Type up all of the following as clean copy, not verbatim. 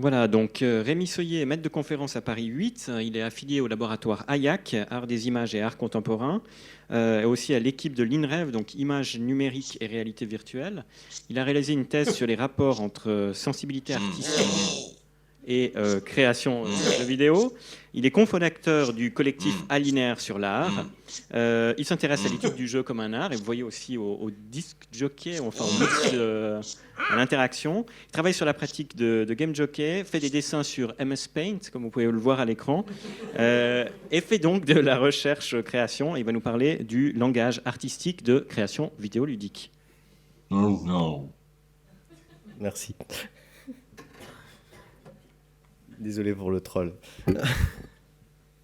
Voilà, donc Rémi Soyer est maître de conférence à Paris 8. Il est affilié au laboratoire AIAC, Art des images et Art contemporain, et aussi à l'équipe de l'INREV, donc Images numériques et réalité virtuelle. Il a réalisé une thèse sur les rapports entre sensibilité artistique et création de jeux vidéo. Il est cofondateur du collectif Alinéaire sur l'art. Il s'intéresse à l'étude du jeu comme un art, et vous voyez aussi au disc jockey, enfin au mix, à l'interaction. Il travaille sur la pratique de game jockey, fait des dessins sur MS Paint, comme vous pouvez le voir à l'écran, et fait donc de la recherche-création. Il va nous parler du langage artistique de création vidéoludique. Oh non. Merci. Désolé pour le troll.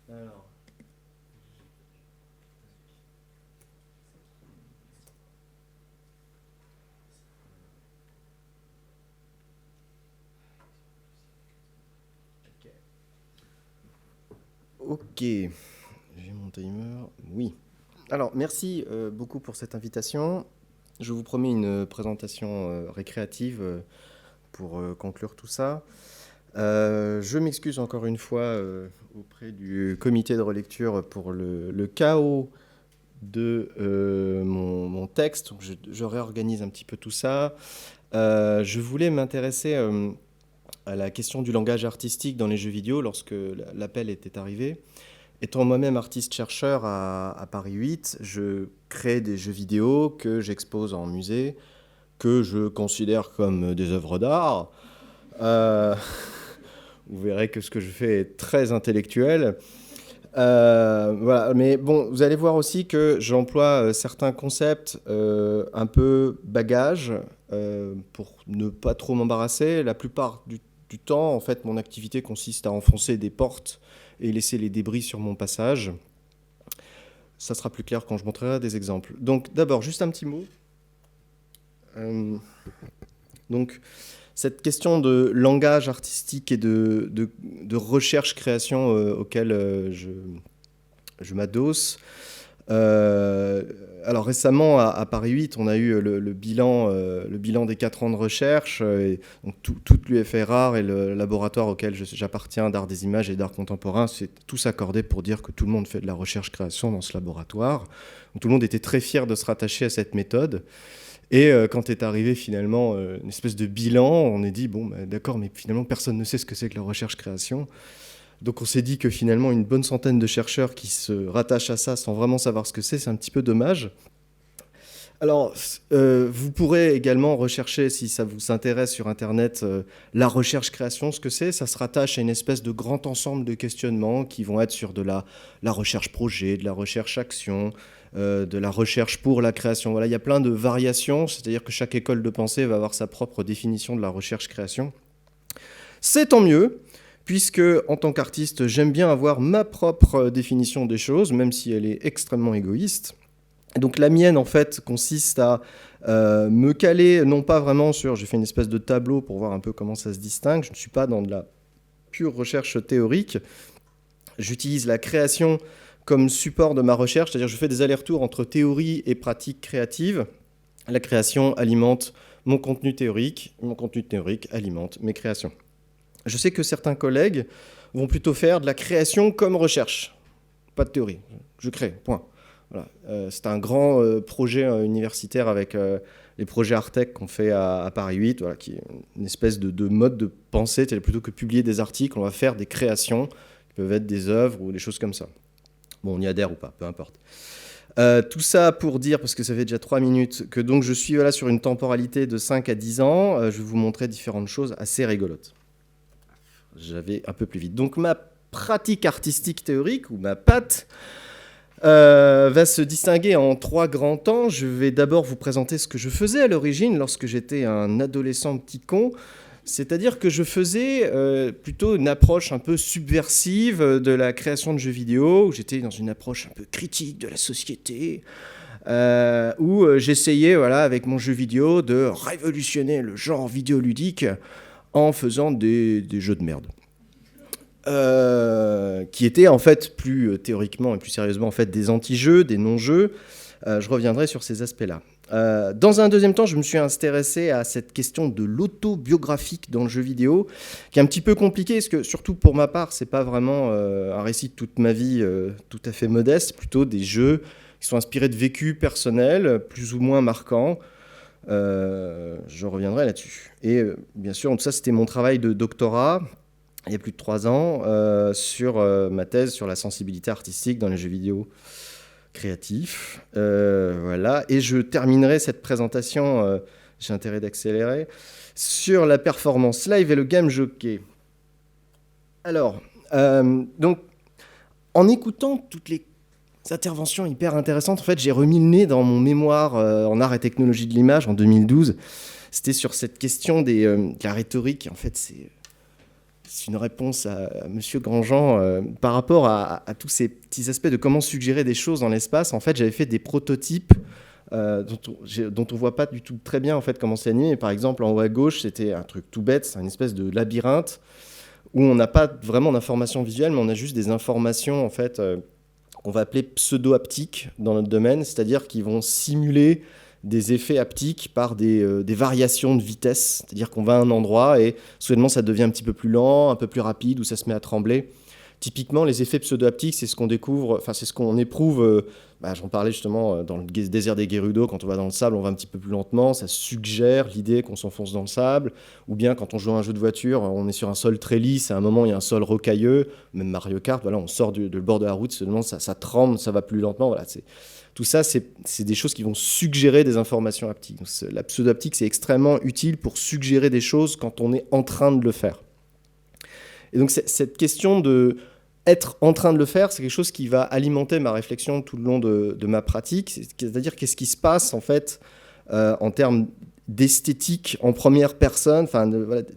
Alors. Ok. J'ai mon timer. Oui. Alors, merci beaucoup pour cette invitation. Je vous promets une présentation récréative pour conclure tout ça. Je m'excuse encore une fois auprès du comité de relecture pour le chaos de mon texte. Je réorganise un petit peu tout ça. Je voulais m'intéresser à la question du langage artistique dans les jeux vidéo lorsque l'appel était arrivé. Étant moi-même artiste-chercheur à Paris 8, je crée des jeux vidéo que j'expose en musée, que je considère comme des œuvres d'art. Vous verrez que ce que je fais est très intellectuel. Voilà. Mais bon, vous allez voir aussi que j'emploie certains concepts un peu bagages pour ne pas trop m'embarrasser. La plupart du temps, en fait, mon activité consiste à enfoncer des portes et laisser les débris sur mon passage. Ça sera plus clair quand je montrerai des exemples. Donc d'abord, juste un petit mot. Donc, cette question de langage artistique et de recherche-création auquel je m'adosse. Alors récemment, à Paris 8, on a eu le bilan des 4 ans de recherche. Et donc toute l'UFR et le laboratoire auquel j'appartiens d'art des images et d'art contemporain, c'est tous accordé pour dire que tout le monde fait de la recherche-création dans ce laboratoire. Donc, tout le monde était très fier de se rattacher à cette méthode. Et quand est arrivé finalement une espèce de bilan, on est dit, bon, bah, d'accord, mais finalement personne ne sait ce que c'est que la recherche-création. Donc on s'est dit que finalement une bonne centaine de chercheurs qui se rattachent à ça sans vraiment savoir ce que c'est un petit peu dommage. Alors, vous pourrez également rechercher, si ça vous intéresse sur Internet, la recherche-création, ce que c'est. Ça se rattache à une espèce de grand ensemble de questionnements qui vont être sur de la recherche-projet, de la recherche-action, de la recherche pour la création. Voilà, il y a plein de variations, c'est-à-dire que chaque école de pensée va avoir sa propre définition de la recherche-création. C'est tant mieux, puisque en tant qu'artiste, j'aime bien avoir ma propre définition des choses, même si elle est extrêmement égoïste. Et donc la mienne, en fait, consiste à me caler, non pas vraiment sur... J'ai fait une espèce de tableau pour voir un peu comment ça se distingue. Je ne suis pas dans de la pure recherche théorique. J'utilise la création comme support de ma recherche, c'est-à-dire que je fais des allers-retours entre théorie et pratique créative. La création alimente mon contenu théorique alimente mes créations. Je sais que certains collègues vont plutôt faire de la création comme recherche. Pas de théorie, je crée, point. Voilà. C'est un grand projet universitaire avec les projets Artec qu'on fait à Paris 8, voilà, qui est une espèce de mode de pensée. Plutôt que publier des articles, on va faire des créations qui peuvent être des œuvres ou des choses comme ça. Bon, on y adhère ou pas, peu importe. Tout ça pour dire, parce que ça fait déjà 3 minutes, que donc je suis là sur une temporalité de 5 à 10 ans. Je vais vous montrer différentes choses assez rigolotes. J'avais un peu plus vite. Donc ma pratique artistique théorique, ou ma patte, va se distinguer en 3 grands temps. Je vais d'abord vous présenter ce que je faisais à l'origine lorsque j'étais un adolescent petit con. C'est-à-dire que je faisais plutôt une approche un peu subversive de la création de jeux vidéo, où j'étais dans une approche un peu critique de la société, où j'essayais, voilà, avec mon jeu vidéo, de révolutionner le genre vidéoludique en faisant des jeux de merde. Qui étaient en fait plus théoriquement et plus sérieusement en fait des anti-jeux, des non-jeux. Je reviendrai sur ces aspects-là. Dans un deuxième temps, je me suis intéressé à cette question de l'autobiographique dans le jeu vidéo, qui est un petit peu compliqué, parce que surtout pour ma part, c'est pas vraiment un récit de toute ma vie tout à fait modeste, plutôt des jeux qui sont inspirés de vécus personnels, plus ou moins marquants. Je reviendrai là-dessus. Et bien sûr, tout ça, c'était mon travail de doctorat, il y a plus de 3 ans, sur ma thèse sur la sensibilité artistique dans les jeux vidéo créatifs. Voilà. Et je terminerai cette présentation, j'ai intérêt d'accélérer, sur la performance live et le game jockey. Alors, donc, en écoutant toutes les interventions hyper intéressantes, en fait, j'ai remis le nez dans mon mémoire en art et technologie de l'image en 2012. C'était sur cette question de la rhétorique. En fait, c'est une réponse à Monsieur Grandjean par rapport à tous ces petits aspects de comment suggérer des choses dans l'espace. En fait, j'avais fait des prototypes dont on voit pas du tout très bien en fait comment c'est animé. Par exemple, en haut à gauche, c'était un truc tout bête, c'est une espèce de labyrinthe où on n'a pas vraiment d'informations visuelles, mais on a juste des informations en fait qu'on va appeler pseudo-haptiques dans notre domaine, c'est-à-dire qu'ils vont simuler des effets haptiques par des variations de vitesse, c'est-à-dire qu'on va à un endroit et soudainement ça devient un petit peu plus lent, un peu plus rapide, ou ça se met à trembler. Typiquement, les effets pseudo-haptiques, c'est ce qu'on découvre, enfin c'est ce qu'on éprouve, j'en parlais justement dans le désert des Gerudo, quand on va dans le sable, on va un petit peu plus lentement, ça suggère l'idée qu'on s'enfonce dans le sable, ou bien quand on joue à un jeu de voiture, on est sur un sol très lisse, à un moment il y a un sol rocailleux, même Mario Kart, voilà, on sort du bord de la route, seulement ça tremble, ça va plus lentement, voilà, tout ça, c'est des choses qui vont suggérer des informations haptiques. Donc, la pseudo-haptique, c'est extrêmement utile pour suggérer des choses quand on est en train de le faire. Et donc, cette question de être en train de le faire, c'est quelque chose qui va alimenter ma réflexion tout le long de ma pratique. C'est-à-dire, qu'est-ce qui se passe, en fait, en termes d'esthétique en première personne,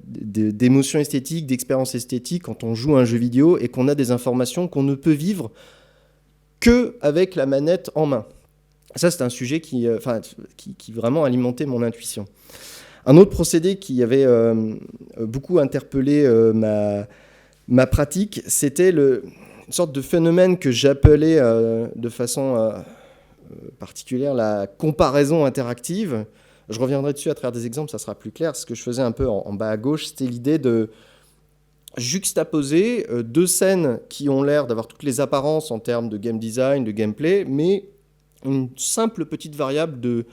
d'émotions esthétiques, d'expériences esthétiques, quand on joue à un jeu vidéo et qu'on a des informations qu'on ne peut vivre qu'avec la manette en main. Ça, c'est un sujet qui vraiment alimentait mon intuition. Un autre procédé qui avait beaucoup interpellé ma pratique, c'était une sorte de phénomène que j'appelais de façon particulière la comparaison interactive. Je reviendrai dessus à travers des exemples, ça sera plus clair. Ce que je faisais un peu en bas à gauche, c'était l'idée de juxtaposer deux scènes qui ont l'air d'avoir toutes les apparences en termes de game design, de gameplay, mais une simple petite variable de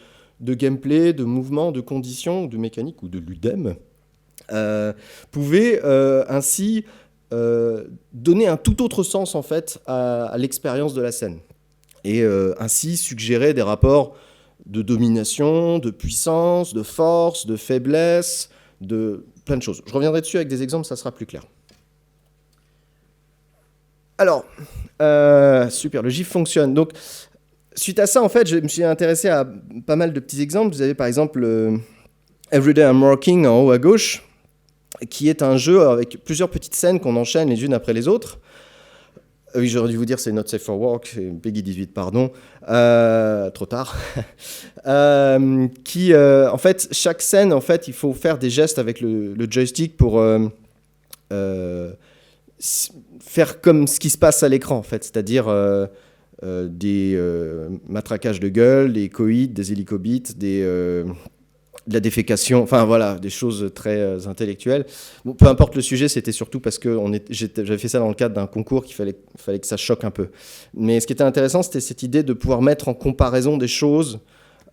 gameplay, de mouvement, de conditions, de mécanique ou de ludem pouvait ainsi donner un tout autre sens en fait à l'expérience de la scène et ainsi suggérer des rapports de domination, de puissance, de force, de faiblesse, de plein de choses. Je reviendrai dessus avec des exemples, ça sera plus clair. Alors, super, le GIF fonctionne. Donc, suite à ça, en fait, je me suis intéressé à pas mal de petits exemples. Vous avez par exemple Everyday I'm Working en haut à gauche, qui est un jeu avec plusieurs petites scènes qu'on enchaîne les unes après les autres. Oui, j'aurais dû vous dire c'est Not Safe for Work, c'est Peggy 18, pardon. Trop tard. En fait, chaque scène, en fait, il faut faire des gestes avec le joystick pour faire comme ce qui se passe à l'écran, en fait. C'est-à-dire des matraquages de gueule, des coïts, des hélicobites, de la défécation, enfin voilà, des choses très intellectuelles. Bon, peu importe le sujet, c'était surtout parce que j'avais fait ça dans le cadre d'un concours qu'il fallait que ça choque un peu. Mais ce qui était intéressant, c'était cette idée de pouvoir mettre en comparaison des choses,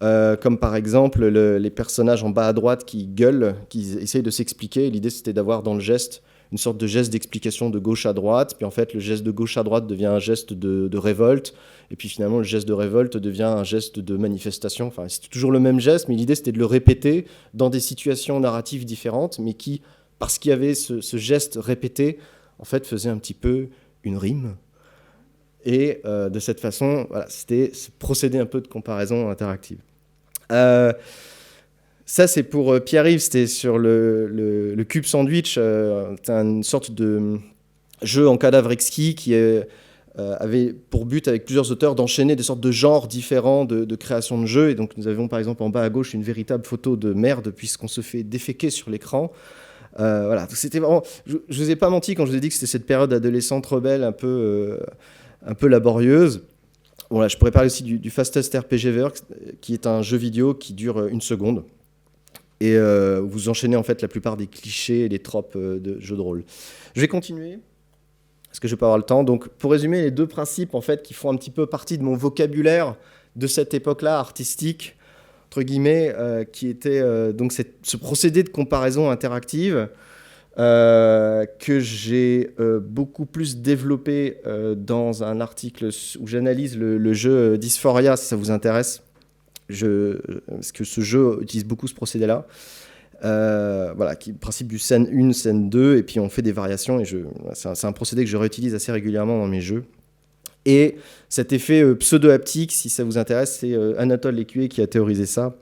comme par exemple les personnages en bas à droite qui gueulent, qui essayent de s'expliquer. L'idée, c'était d'avoir dans le geste une sorte de geste d'explication de gauche à droite, puis en fait le geste de gauche à droite devient un geste de révolte, et puis finalement le geste de révolte devient un geste de manifestation. Enfin, c'est toujours le même geste, mais l'idée c'était de le répéter dans des situations narratives différentes, mais qui, parce qu'il y avait ce geste répété, en fait faisait un petit peu une rime. Et de cette façon, voilà, c'était ce procédé un peu de comparaison interactive. Ça, c'est pour Pierre-Yves, c'était sur le Cube Sandwich. C'est une sorte de jeu en cadavre exquis qui avait pour but, avec plusieurs auteurs, d'enchaîner des sortes de genres différents de création de jeux. Et donc, nous avions par exemple en bas à gauche une véritable photo de merde, puisqu'on se fait déféquer sur l'écran. Voilà, c'était vraiment. Je ne vous ai pas menti quand je vous ai dit que c'était cette période adolescente rebelle un peu laborieuse. Voilà, je pourrais parler aussi du Fastest RPG Ever, qui est un jeu vidéo qui dure 1 seconde. Et vous enchaînez en fait la plupart des clichés et des tropes de jeux de rôle. Je vais continuer, parce que je vais pas avoir le temps. Donc, pour résumer, les 2 principes en fait, qui font un petit peu partie de mon vocabulaire de cette époque-là, artistique, entre guillemets, qui était donc ce procédé de comparaison interactive, que j'ai beaucoup plus développé dans un article où j'analyse le jeu Dysphoria, si ça vous intéresse. Parce que ce jeu utilise beaucoup ce procédé-là. Voilà, qui est le principe du scène 1, scène 2, et puis on fait des variations, et c'est un procédé que je réutilise assez régulièrement dans mes jeux. Et cet effet pseudo-haptique, si ça vous intéresse, c'est Anatole Lécuyer qui a théorisé ça.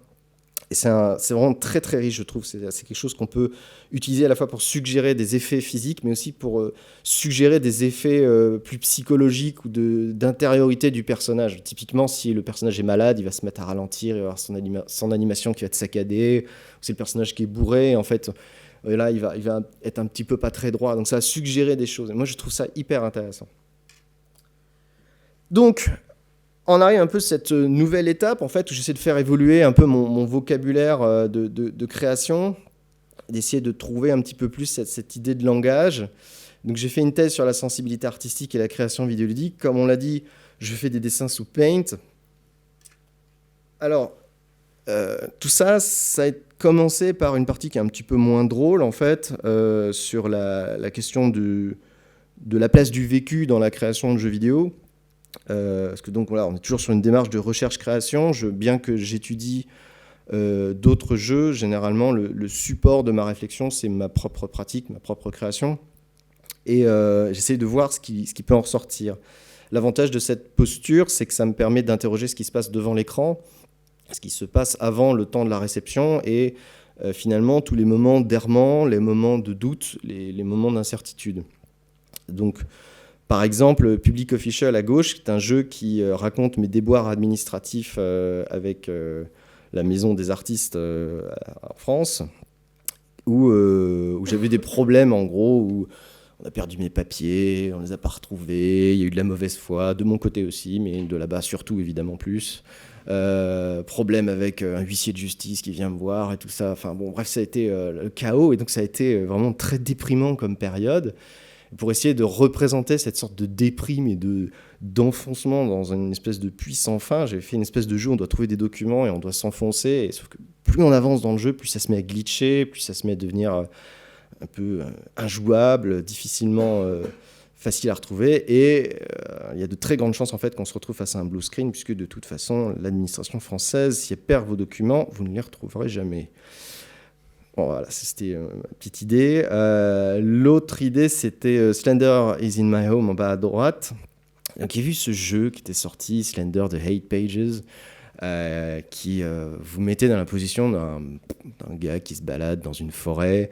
Et c'est vraiment très très riche, je trouve. C'est quelque chose qu'on peut utiliser à la fois pour suggérer des effets physiques, mais aussi pour suggérer des effets plus psychologiques ou d'intériorité du personnage. Typiquement, si le personnage est malade, il va se mettre à ralentir, il va avoir son animation qui va être saccadée. Ou si le personnage qui est bourré, en fait, là, il va être un petit peu pas très droit. Donc ça va suggérer des choses. Et moi, je trouve ça hyper intéressant. Donc, on arrive un peu à cette nouvelle étape, en fait, où j'essaie de faire évoluer un peu mon vocabulaire de création, d'essayer de trouver un petit peu plus cette idée de langage. Donc j'ai fait une thèse sur la sensibilité artistique et la création vidéoludique. Comme on l'a dit, je fais des dessins sous Paint. Alors, tout ça, ça a commencé par une partie qui est un petit peu moins drôle, en fait, sur la question de la place du vécu dans la création de jeux vidéo. Parce que donc voilà, on est toujours sur une démarche de recherche-création. Bien que j'étudie d'autres jeux, généralement le support de ma réflexion, c'est ma propre pratique, ma propre création. Et j'essaie de voir ce qui peut en ressortir. L'avantage de cette posture, c'est que ça me permet d'interroger ce qui se passe devant l'écran, ce qui se passe avant le temps de la réception, et finalement tous les moments d'errement, les moments de doute, les moments d'incertitude. Donc, par exemple, Public Official à gauche, qui est un jeu qui raconte mes déboires administratifs avec la Maison des artistes en France, où j'avais des problèmes, en gros, où on a perdu mes papiers, on ne les a pas retrouvés, il y a eu de la mauvaise foi, de mon côté aussi, mais de là-bas surtout, évidemment, plus. Problème avec un huissier de justice qui vient me voir et tout ça. Enfin bon, bref, ça a été le chaos, et donc ça a été vraiment très déprimant comme période. Pour essayer de représenter cette sorte de déprime et d'enfoncement dans une espèce de puits sans fin, j'avais fait une espèce de jeu où on doit trouver des documents et on doit s'enfoncer. Sauf que plus on avance dans le jeu, plus ça se met à glitcher, plus ça se met à devenir un peu injouable, difficilement facile à retrouver. Et il y a de très grandes chances en fait, qu'on se retrouve face à un blue screen, puisque de toute façon, l'administration française, si elle perd vos documents, vous ne les retrouverez jamais. Bon, voilà, c'était une petite idée. L'autre idée, c'était Slender is in my home en bas à droite. Donc, j'ai vu ce jeu qui était sorti, Slender The Hate Pages, qui vous mettait dans la position d'un gars qui se balade dans une forêt,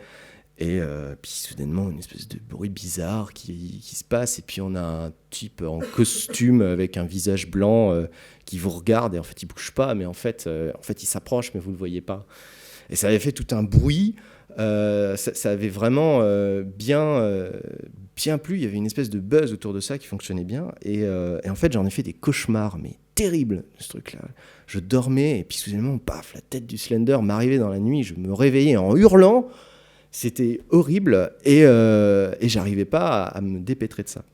et puis soudainement, une espèce de bruit bizarre qui se passe, et puis on a un type en costume avec un visage blanc qui vous regarde, et en fait, il bouge pas, mais en fait il s'approche, mais vous le voyez pas. Et ça avait fait tout un bruit, ça avait vraiment bien plu, il y avait une espèce de buzz autour de ça qui fonctionnait bien, et en fait j'en ai fait des cauchemars, mais terribles, ce truc-là. Je dormais, et puis soudainement, paf, la tête du Slender m'arrivait dans la nuit, je me réveillais en hurlant, c'était horrible, et j'arrivais pas à me dépêtrer de ça.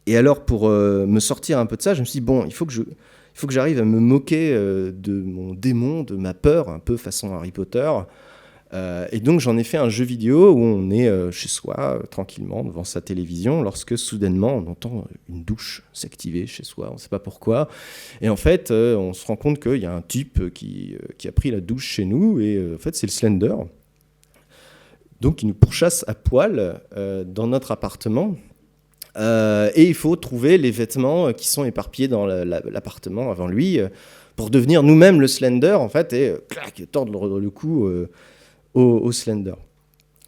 Et alors, pour me sortir un peu de ça, je me suis dit, bon, il faut que j'arrive à me moquer de mon démon, de ma peur, un peu façon Harry Potter. Et donc, j'en ai fait un jeu vidéo où on est chez soi, tranquillement, devant sa télévision, lorsque soudainement, on entend une douche s'activer chez soi, on ne sait pas pourquoi. Et en fait, on se rend compte qu'il y a un type qui a pris la douche chez nous, et en fait, c'est le Slender. Donc, il nous pourchasse à poil dans notre appartement. Et il faut trouver les vêtements qui sont éparpillés dans l'appartement avant lui pour devenir nous-mêmes le Slender, en fait, et tordre le cou au Slender.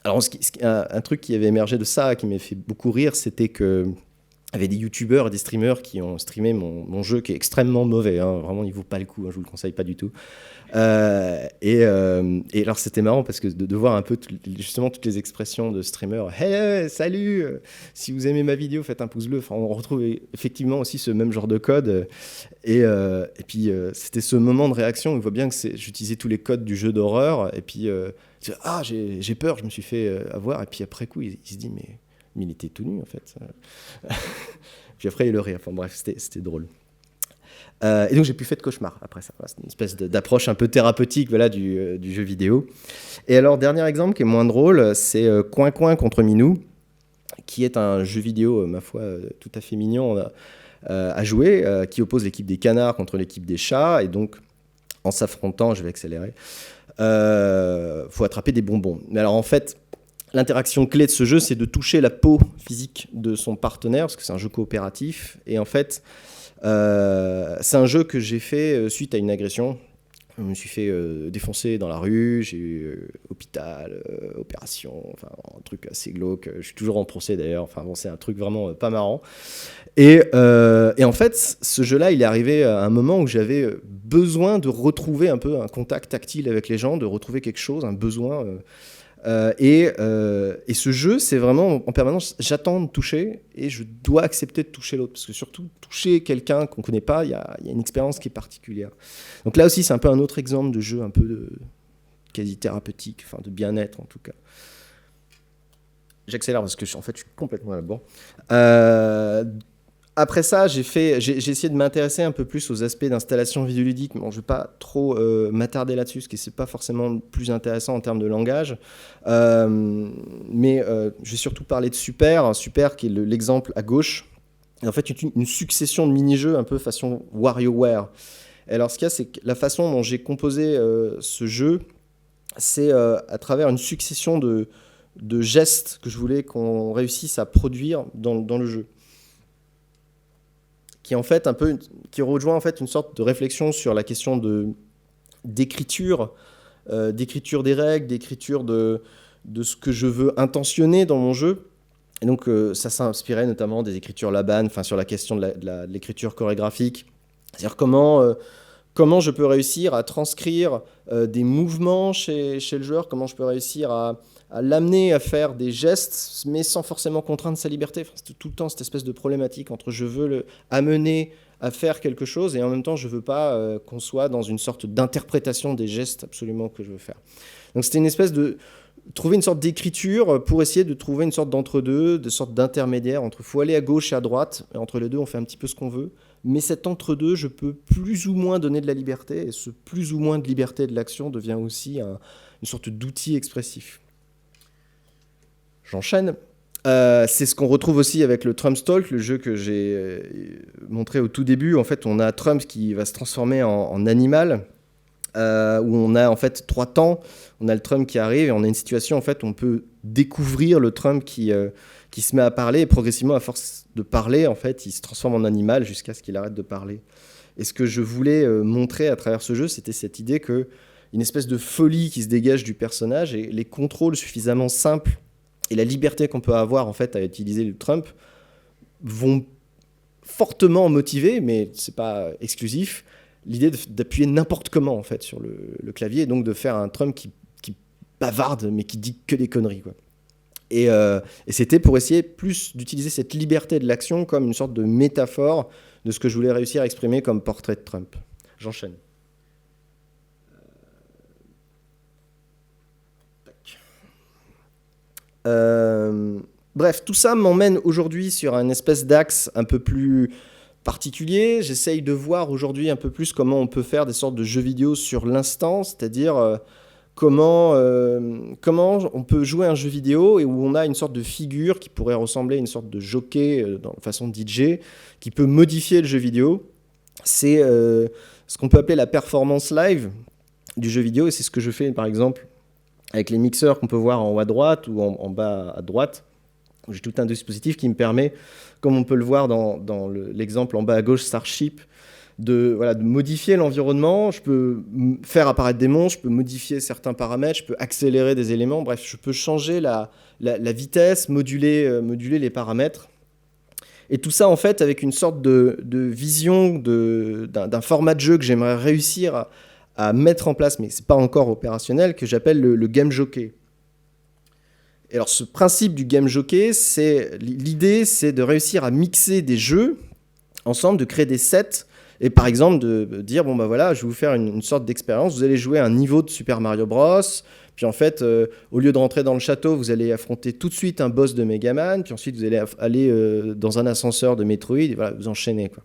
Alors, un truc qui avait émergé de ça, qui m'a fait beaucoup rire, c'était que Il y avait des youtubeurs et des streamers qui ont streamé mon jeu qui est extrêmement mauvais, hein. Vraiment il vaut pas le coup, hein, je vous le conseille pas du tout. Et alors c'était marrant parce que de voir un peu justement toutes les expressions de streamers. Hey, salut, si vous aimez ma vidéo, faites un pouce bleu. Enfin, on retrouve effectivement aussi ce même genre de code. Et puis c'était ce moment de réaction où on voit bien que j'utilisais tous les codes du jeu d'horreur. Et puis j'ai peur, je me suis fait avoir. Et puis après coup, il se dit mais il était tout nu en fait. Puis après il le rire. Enfin bref, c'était drôle. Et donc j'ai plus fait de cauchemar après ça. Voilà, c'est une espèce d'approche un peu thérapeutique, voilà, du jeu vidéo. Et alors dernier exemple qui est moins drôle, c'est Coin Coin contre Minou, qui est un jeu vidéo, ma foi, tout à fait mignon à jouer, qui oppose l'équipe des canards contre l'équipe des chats. Et donc en s'affrontant, je vais accélérer, faut attraper des bonbons. Mais alors en fait, l'interaction clé de ce jeu, c'est de toucher la peau physique de son partenaire, parce que c'est un jeu coopératif. Et en fait, c'est un jeu que j'ai fait suite à une agression. Je me suis fait défoncer dans la rue, j'ai eu hôpital, opération, enfin un truc assez glauque. Je suis toujours en procès d'ailleurs, enfin bon, c'est un truc vraiment pas marrant. Et en fait, ce jeu-là, il est arrivé à un moment où j'avais besoin de retrouver un peu un contact tactile avec les gens, de retrouver quelque chose, un besoin. Et ce jeu, c'est vraiment en permanence, j'attends de toucher et je dois accepter de toucher l'autre. Parce que surtout, toucher quelqu'un qu'on ne connaît pas, il y a une expérience qui est particulière. Donc là aussi, c'est un peu un autre exemple de jeu un peu quasi thérapeutique, enfin de bien-être en tout cas. J'accélère parce que en fait, je suis complètement à la bourre. Après ça, j'ai essayé de m'intéresser un peu plus aux aspects d'installation vidéoludique. Bon, je ne vais pas trop m'attarder là-dessus, parce que ce n'est pas forcément le plus intéressant en termes de langage. Mais je vais surtout parler de Super qui est l'exemple à gauche. Et en fait, une succession de mini-jeux un peu façon WarioWare. Et alors, ce qu'il y a, c'est que la façon dont j'ai composé ce jeu, c'est à travers une succession de gestes que je voulais qu'on réussisse à produire dans le jeu. Qui rejoint en fait une sorte de réflexion sur la question d'écriture des règles, d'écriture de ce que je veux intentionner dans mon jeu. Et donc ça s'inspirait notamment des écritures Laban, enfin sur la question de l'écriture chorégraphique, c'est-à-dire comment je peux réussir à transcrire des mouvements chez le joueur, comment je peux réussir à l'amener à faire des gestes, mais sans forcément contraindre sa liberté. Enfin, c'est tout le temps cette espèce de problématique entre je veux amener à faire quelque chose et en même temps je ne veux pas qu'on soit dans une sorte d'interprétation des gestes absolument que je veux faire. Donc c'était une espèce de trouver une sorte d'écriture pour essayer de trouver une sorte d'entre-deux, de sorte d'intermédiaire entre faut aller à gauche et à droite, et entre les deux on fait un petit peu ce qu'on veut, mais cet entre-deux je peux plus ou moins donner de la liberté, et ce plus ou moins de liberté de l'action devient aussi une sorte d'outil expressif. J'enchaîne. C'est ce qu'on retrouve aussi avec le Trump Talk, le jeu que j'ai montré au tout début. En fait, on a Trump qui va se transformer en animal, où on a en fait 3 temps. On a le Trump qui arrive et on a une situation en fait où on peut découvrir le Trump qui se met à parler et progressivement, à force de parler, en fait, il se transforme en animal jusqu'à ce qu'il arrête de parler. Et ce que je voulais montrer à travers ce jeu, c'était cette idée qu'une espèce de folie qui se dégage du personnage et les contrôles suffisamment simples et la liberté qu'on peut avoir en fait à utiliser le Trump vont fortement motiver, mais c'est pas exclusif, l'idée d'appuyer n'importe comment en fait sur le clavier et donc de faire un Trump qui bavarde mais qui dit que des conneries quoi. Et c'était pour essayer plus d'utiliser cette liberté de l'action comme une sorte de métaphore de ce que je voulais réussir à exprimer comme portrait de Trump. J'enchaîne. Bref, tout ça m'emmène aujourd'hui sur un espèce d'axe un peu plus particulier. J'essaye de voir aujourd'hui un peu plus comment on peut faire des sortes de jeux vidéo sur l'instant, c'est-à-dire comment on peut jouer un jeu vidéo et où on a une sorte de figure qui pourrait ressembler à une sorte de jockey dans façon DJ, qui peut modifier le jeu vidéo. C'est ce qu'on peut appeler la performance live du jeu vidéo, et c'est ce que je fais par exemple avec les mixeurs qu'on peut voir en haut à droite ou en bas à droite. J'ai tout un dispositif qui me permet, comme on peut le voir dans l'exemple en bas à gauche, Starship, de modifier l'environnement. Je peux faire apparaître des monstres, je peux modifier certains paramètres, je peux accélérer des éléments. Bref, je peux changer la vitesse, moduler les paramètres. Et tout ça, en fait, avec une sorte de vision d'un format de jeu que j'aimerais réussir à mettre en place, mais ce n'est pas encore opérationnel, que j'appelle le game jockey. Et alors, ce principe du game jockey, l'idée, c'est de réussir à mixer des jeux ensemble, de créer des sets, et par exemple de dire, bon bah voilà, je vais vous faire une sorte d'expérience, vous allez jouer un niveau de Super Mario Bros, puis en fait, au lieu de rentrer dans le château, vous allez affronter tout de suite un boss de Mega Man, puis ensuite vous allez aller dans un ascenseur de Metroid, et voilà, vous enchaînez, quoi.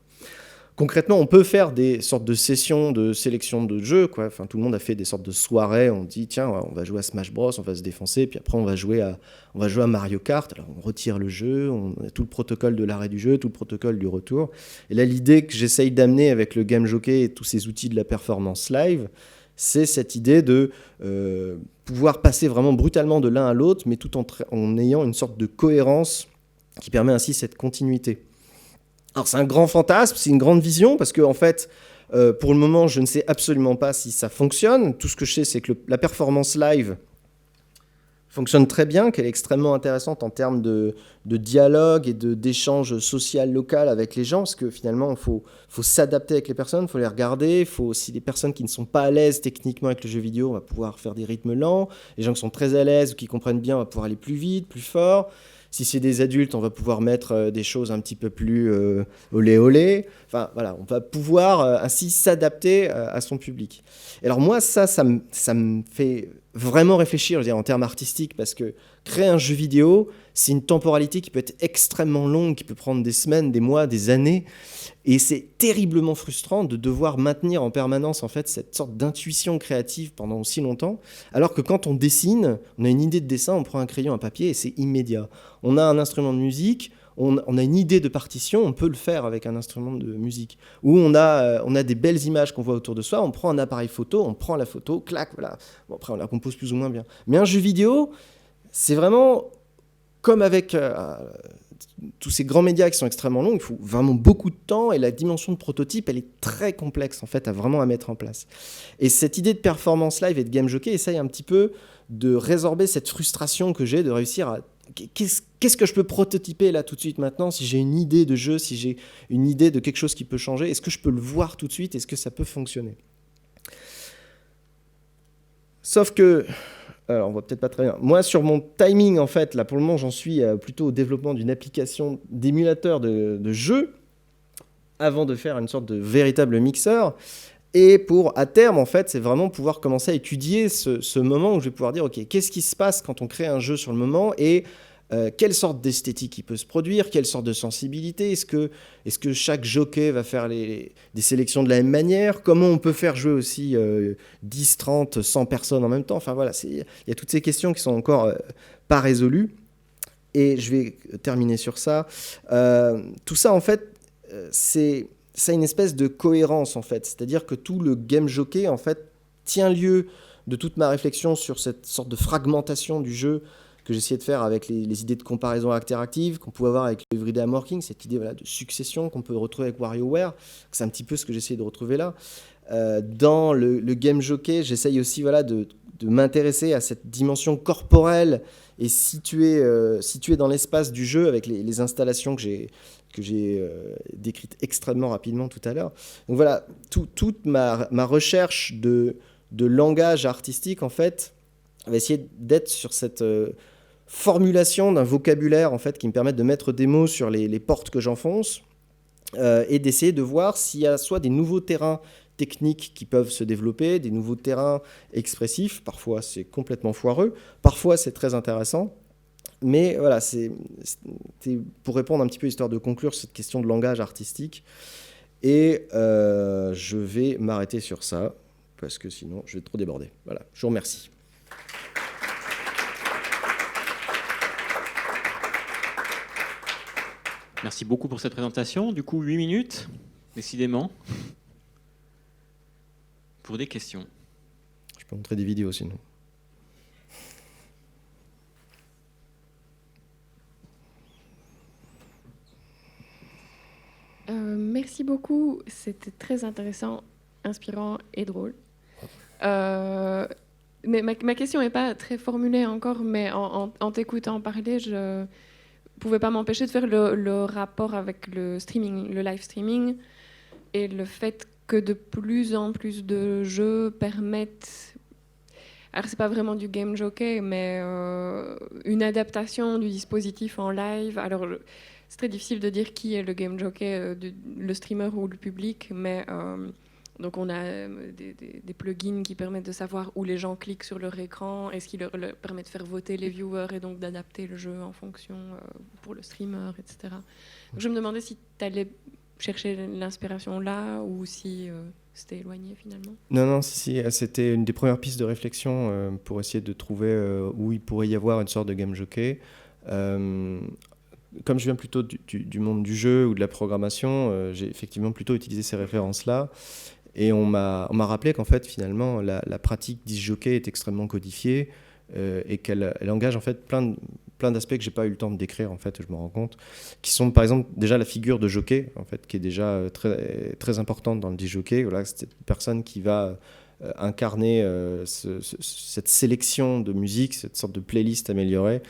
Concrètement, on peut faire des sortes de sessions de sélection de jeux, quoi. Enfin, tout le monde a fait des sortes de soirées. On dit, tiens, on va jouer à Smash Bros, on va se défoncer, puis après on va jouer à Mario Kart. Alors on retire le jeu, on a tout le protocole de l'arrêt du jeu, tout le protocole du retour. Et là, l'idée que j'essaye d'amener avec le Game Jockey et tous ces outils de la performance live, c'est cette idée de pouvoir passer vraiment brutalement de l'un à l'autre, mais tout en ayant une sorte de cohérence qui permet ainsi cette continuité. Alors c'est un grand fantasme, c'est une grande vision, parce que en fait, pour le moment, je ne sais absolument pas si ça fonctionne. Tout ce que je sais, c'est que la performance live fonctionne très bien, qu'elle est extrêmement intéressante en termes de dialogue et d'échange social local avec les gens, parce que finalement, il faut s'adapter avec les personnes, il faut les regarder, il faut aussi des personnes qui ne sont pas à l'aise techniquement avec le jeu vidéo, on va pouvoir faire des rythmes lents, les gens qui sont très à l'aise ou qui comprennent bien, on va pouvoir aller plus vite, plus fort. Si c'est des adultes, on va pouvoir mettre des choses un petit peu plus olé olé. Enfin, voilà, on va pouvoir ainsi s'adapter à son public. Et alors moi, ça me fait vraiment réfléchir, je veux dire, en termes artistiques, parce que créer un jeu vidéo, c'est une temporalité qui peut être extrêmement longue, qui peut prendre des semaines, des mois, des années. Et c'est terriblement frustrant de devoir maintenir en permanence en fait, cette sorte d'intuition créative pendant aussi longtemps, alors que quand on dessine, on a une idée de dessin, on prend un crayon, un papier et c'est immédiat. On a un instrument de musique, on a une idée de partition, on peut le faire avec un instrument de musique. Ou on a des belles images qu'on voit autour de soi, on prend un appareil photo, on prend la photo, clac, voilà. Bon, après, on la compose plus ou moins bien. Mais un jeu vidéo, c'est vraiment comme avec tous ces grands médias qui sont extrêmement longs, il faut vraiment beaucoup de temps et la dimension de prototype, elle est très complexe en fait à mettre en place. Et cette idée de performance live et de game jockey essaye un petit peu de résorber cette frustration que j'ai de réussir à qu'est-ce que je peux prototyper là tout de suite maintenant si j'ai une idée de jeu, si j'ai une idée de quelque chose qui peut changer, est-ce que je peux le voir tout de suite, est-ce que ça peut fonctionner? Sauf que alors, on voit peut-être pas très bien. Moi, sur mon timing, en fait, là, pour le moment, j'en suis plutôt au développement d'une application d'émulateur de jeu avant de faire une sorte de véritable mixeur. Et pour, à terme, en fait, c'est vraiment pouvoir commencer à étudier ce moment où je vais pouvoir dire, OK, qu'est-ce qui se passe quand on crée un jeu sur le moment et quelle sorte d'esthétique il peut se produire, quelle sorte de sensibilité, est-ce que chaque jockey va faire des sélections de la même manière, comment on peut faire jouer aussi 10, 30, 100 personnes en même temps, enfin voilà, il y a toutes ces questions qui sont encore pas résolues, et je vais terminer sur ça. Tout ça en fait, c'est une espèce de cohérence en fait, c'est-à-dire que tout le game jockey en fait tient lieu de toute ma réflexion sur cette sorte de fragmentation du jeu que j'essayais de faire avec les idées de comparaison interactive qu'on pouvait avoir avec le Everyday I'm Working, cette idée voilà, de succession qu'on peut retrouver avec WarioWare, c'est un petit peu ce que j'essayais de retrouver là. Dans le game jockey, j'essaye aussi voilà, de m'intéresser à cette dimension corporelle et située dans l'espace du jeu avec les installations que j'ai décrites extrêmement rapidement tout à l'heure. Donc voilà, toute ma recherche de langage artistique, en fait, va essayer d'être sur cette formulation d'un vocabulaire en fait, qui me permette de mettre des mots sur les portes que j'enfonce et d'essayer de voir s'il y a soit des nouveaux terrains techniques qui peuvent se développer, des nouveaux terrains expressifs. Parfois, c'est complètement foireux. Parfois, c'est très intéressant. Mais voilà, c'est pour répondre un petit peu, histoire de conclure cette question de langage artistique. Et je vais m'arrêter sur ça, parce que sinon, je vais trop déborder. Voilà, je vous remercie. Merci beaucoup pour cette présentation. Du coup, 8 minutes, décidément, pour des questions. Je peux montrer des vidéos sinon. Merci beaucoup, c'était très intéressant, inspirant et drôle. Mais ma question n'est pas très formulée encore, mais en t'écoutant parler, pouvais pas m'empêcher de faire le rapport avec le streaming, le live streaming, et le fait que de plus en plus de jeux permettent, alors c'est pas vraiment du game jockey, mais une adaptation du dispositif en live. Alors c'est très difficile de dire qui est le game jockey, le streamer ou le public, mais donc on a des plugins qui permettent de savoir où les gens cliquent sur leur écran, et ce qui leur permet de faire voter les viewers et donc d'adapter le jeu en fonction pour le streamer, etc. Donc je me demandais si tu allais chercher l'inspiration là ou si c'était éloigné finalement. Non, si, c'était une des premières pistes de réflexion pour essayer de trouver où il pourrait y avoir une sorte de game jockey. Comme je viens plutôt du monde du jeu ou de la programmation, j'ai effectivement plutôt utilisé ces références-là. Et on m'a rappelé qu'en fait, finalement, la pratique disc jockey est extrêmement codifiée et qu'elle engage en fait plein d'aspects que j'ai pas eu le temps de décrire, en fait, je me rends compte, qui sont par exemple déjà la figure de jockey, en fait, qui est déjà très, très importante dans le disc jockey. Voilà, c'est une personne qui va incarner cette sélection de musique, cette sorte de playlist améliorée,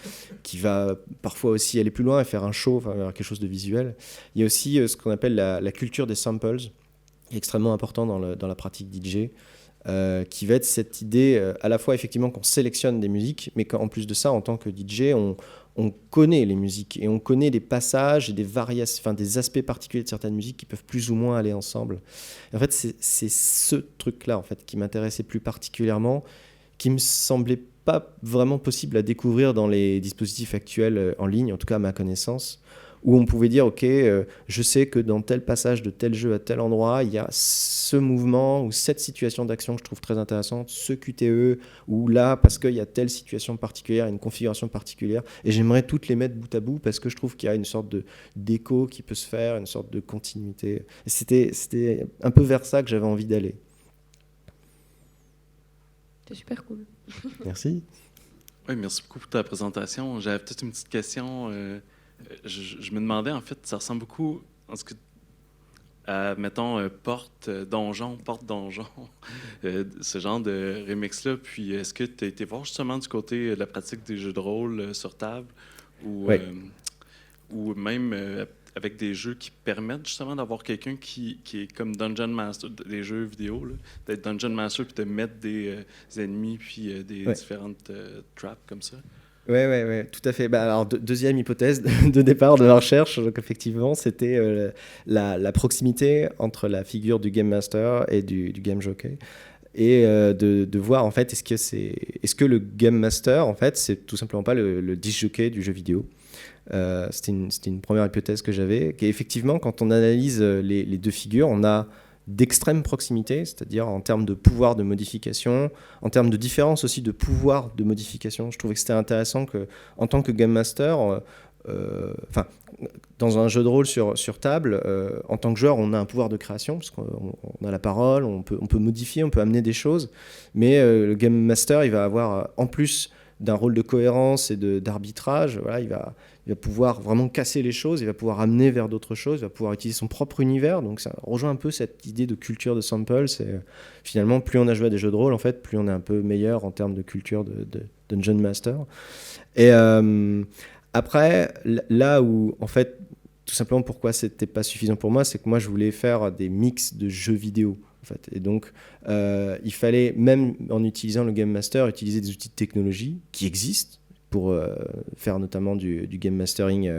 qui va parfois aussi aller plus loin et faire un show, enfin, quelque chose de visuel. Il y a aussi ce qu'on appelle la culture des samples, extrêmement important dans la pratique DJ, qui va être cette idée à la fois effectivement qu'on sélectionne des musiques, mais qu'en plus de ça, en tant que DJ, on connaît les musiques et on connaît des passages et des variations, enfin des aspects particuliers de certaines musiques qui peuvent plus ou moins aller ensemble. Et en fait, c'est ce truc-là en fait qui m'intéressait plus particulièrement, qui me semblait pas vraiment possible à découvrir dans les dispositifs actuels en ligne, en tout cas à ma connaissance, où on pouvait dire, ok, je sais que dans tel passage de tel jeu à tel endroit, il y a ce mouvement ou cette situation d'action que je trouve très intéressante, ce QTE, ou là, parce qu'il y a telle situation particulière, une configuration particulière, et j'aimerais toutes les mettre bout à bout, parce que je trouve qu'il y a une sorte d'écho qui peut se faire, une sorte de continuité. Et c'était un peu vers ça que j'avais envie d'aller. C'est super cool. Merci. Oui, merci beaucoup pour ta présentation. J'avais peut-être une petite question. Je me demandais, en fait, ça ressemble beaucoup à, mettons, porte-donjon, ce genre de remix-là. Puis, est-ce que tu as été voir justement du côté de la pratique des jeux de rôle sur table ou même avec des jeux qui permettent justement d'avoir quelqu'un qui est comme Dungeon Master, des jeux vidéo, là, d'être Dungeon Master puis de mettre des ennemis puis des différentes traps comme ça? Oui, tout à fait. Alors, deuxième hypothèse de départ de la recherche, donc effectivement, c'était la proximité entre la figure du Game Master et du Game Jockey. Et de voir, en fait, est-ce que le Game Master, en fait, c'est tout simplement pas le disc jockey du jeu vidéo. C'était une première hypothèse que j'avais, qui est effectivement, quand on analyse les deux figures, on a d'extrême proximité, c'est-à-dire en termes de pouvoir de modification, en termes de différence aussi de pouvoir de modification. Je trouvais que c'était intéressant qu'en tant que Game Master, dans un jeu de rôle sur table, en tant que joueur, on a un pouvoir de création, parce qu'on a la parole, on peut modifier, on peut amener des choses, mais le Game Master, il va avoir, en plus d'un rôle de cohérence et d'arbitrage, voilà, il va pouvoir vraiment casser les choses, il va pouvoir amener vers d'autres choses, il va pouvoir utiliser son propre univers. Donc ça rejoint un peu cette idée de culture de sample. C'est finalement, plus on a joué à des jeux de rôle, en fait, plus on est un peu meilleur en termes de culture de Dungeon Master. Et après, là où, en fait, tout simplement pourquoi c'était pas suffisant pour moi, c'est que moi je voulais faire des mix de jeux vidéo. En fait. Et donc, il fallait, même en utilisant le Game Master, utiliser des outils de technologie qui existent pour faire notamment du game mastering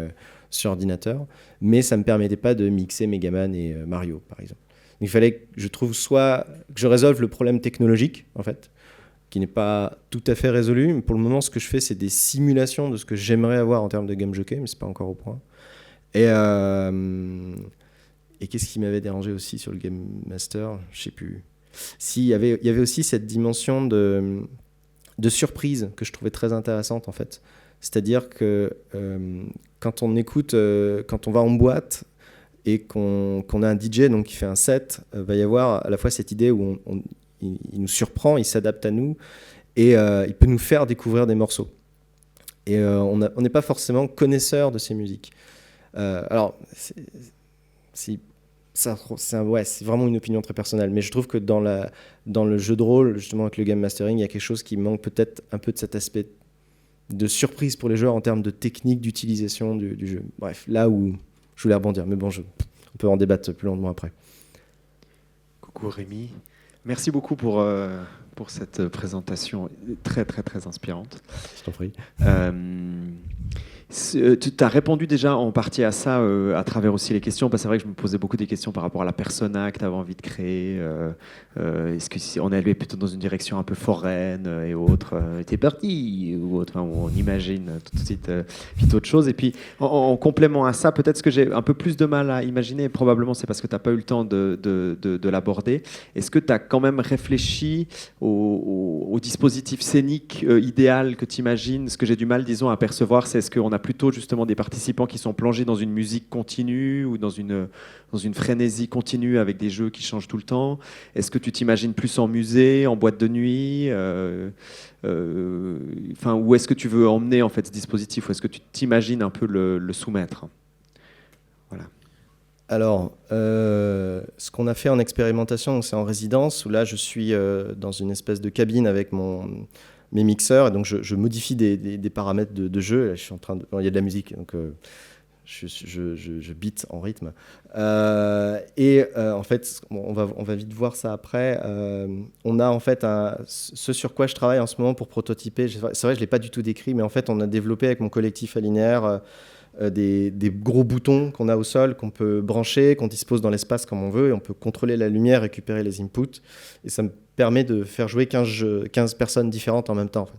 sur ordinateur, mais ça ne me permettait pas de mixer Megaman et Mario, par exemple. Donc, il fallait que je trouve soit que je résolve le problème technologique, en fait, qui n'est pas tout à fait résolu. Mais pour le moment, ce que je fais, c'est des simulations de ce que j'aimerais avoir en termes de game jockey, mais ce n'est pas encore au point. Et qu'est-ce qui m'avait dérangé aussi sur le Game Master ? Je ne sais plus. Il y avait aussi cette dimension de surprise que je trouvais très intéressante, en fait. C'est-à-dire que quand on écoute, quand on va en boîte et qu'on a un DJ donc, qui fait un set, va y avoir à la fois cette idée où il nous surprend, il s'adapte à nous et il peut nous faire découvrir des morceaux. Et on n'est pas forcément connaisseur de ces musiques. Alors, c'est vraiment une opinion très personnelle, mais je trouve que dans le jeu de rôle, justement avec le game mastering, il y a quelque chose qui manque peut-être un peu de cet aspect de surprise pour les joueurs en termes de technique d'utilisation du jeu. Bref, là où je voulais rebondir, mais bon, on peut en débattre plus longuement après. Coucou Rémi. Merci beaucoup pour cette présentation très, très, très inspirante. Je t'en prie. Tu as répondu déjà en partie à ça à travers aussi les questions, parce que c'est vrai que je me posais beaucoup des questions par rapport à la persona que tu avais envie de créer. Est-ce qu'on est allé plutôt dans une direction un peu foraine et autres t'es parti ou autre, enfin, on imagine tout de suite vite autre chose. Et puis en complément à ça, peut-être ce que j'ai un peu plus de mal à imaginer, probablement c'est parce que tu n'as pas eu le temps de l'aborder. Est-ce que tu as quand même réfléchi au dispositif scénique idéal que tu imagines? Ce que j'ai du mal, disons, à percevoir, c'est est-ce qu'on a plutôt justement des participants qui sont plongés dans une musique continue ou dans une frénésie continue avec des jeux qui changent tout le temps? Est-ce que tu t'imagines plus en musée, en boîte de nuit où est-ce que tu veux emmener en fait ce dispositif? Ou est-ce que tu t'imagines un peu le soumettre? Voilà. Alors, ce qu'on a fait en expérimentation, c'est en résidence, où là, je suis dans une espèce de cabine avec mes mixeurs, et donc je modifie des paramètres de jeu. Là, je suis en train il y a de la musique, donc je beat en rythme. En fait, on va vite voir ça après. On a en fait ce sur quoi je travaille en ce moment pour prototyper. C'est vrai, je ne l'ai pas du tout décrit, mais en fait, on a développé avec mon collectif Alinéaire des gros boutons qu'on a au sol, qu'on peut brancher, qu'on dispose dans l'espace comme on veut, et on peut contrôler la lumière, récupérer les inputs. Et ça me permet de faire jouer 15 personnes différentes en même temps. En fait.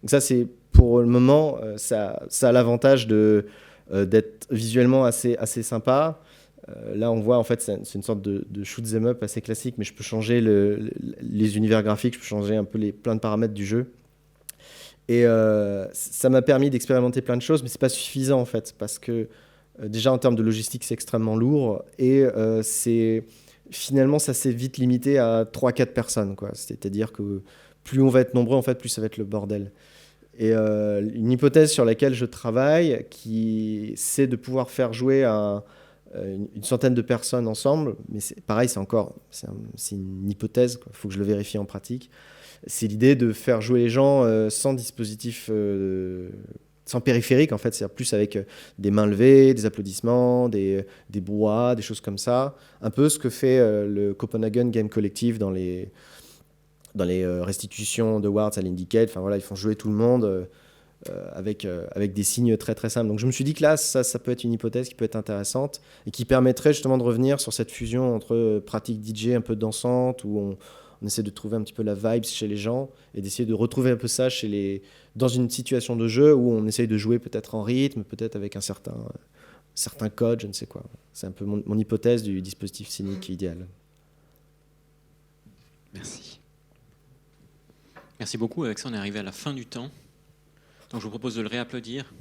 Donc ça, c'est pour le moment, ça a l'avantage d'être visuellement assez sympa. Là, on voit, en fait, c'est une sorte de shoot 'em up assez classique, mais je peux changer les univers graphiques, je peux changer un peu plein de paramètres du jeu. Et ça m'a permis d'expérimenter plein de choses, mais c'est pas suffisant, en fait, parce que déjà, en termes de logistique, c'est extrêmement lourd, et finalement, ça s'est vite limité à 3-4 personnes, quoi. C'est-à-dire que plus on va être nombreux, en fait, plus ça va être le bordel. Et une hypothèse sur laquelle je travaille, c'est de pouvoir faire jouer une centaine de personnes ensemble, mais pareil, c'est une hypothèse, il faut que je le vérifie en pratique. C'est l'idée de faire jouer les gens sans dispositif, sans périphérique, en fait, c'est-à-dire plus avec des mains levées, des applaudissements, des brouhahas, des choses comme ça. Un peu ce que fait le Copenhagen Game Collective dans les restitutions de Warts à l'Indicate. Enfin, voilà, ils font jouer tout le monde avec des signes très très simples. Donc je me suis dit que là, ça peut être une hypothèse qui peut être intéressante et qui permettrait justement de revenir sur cette fusion entre pratique DJ un peu dansante, où on essaie de trouver un petit peu la vibe chez les gens et d'essayer de retrouver un peu ça dans une situation de jeu où on essaye de jouer peut-être en rythme, peut-être avec un certain code, je ne sais quoi. C'est un peu mon hypothèse du dispositif scénique idéal. Merci. Merci beaucoup. Avec ça, on est arrivé à la fin du temps. Donc, je vous propose de le réapplaudir.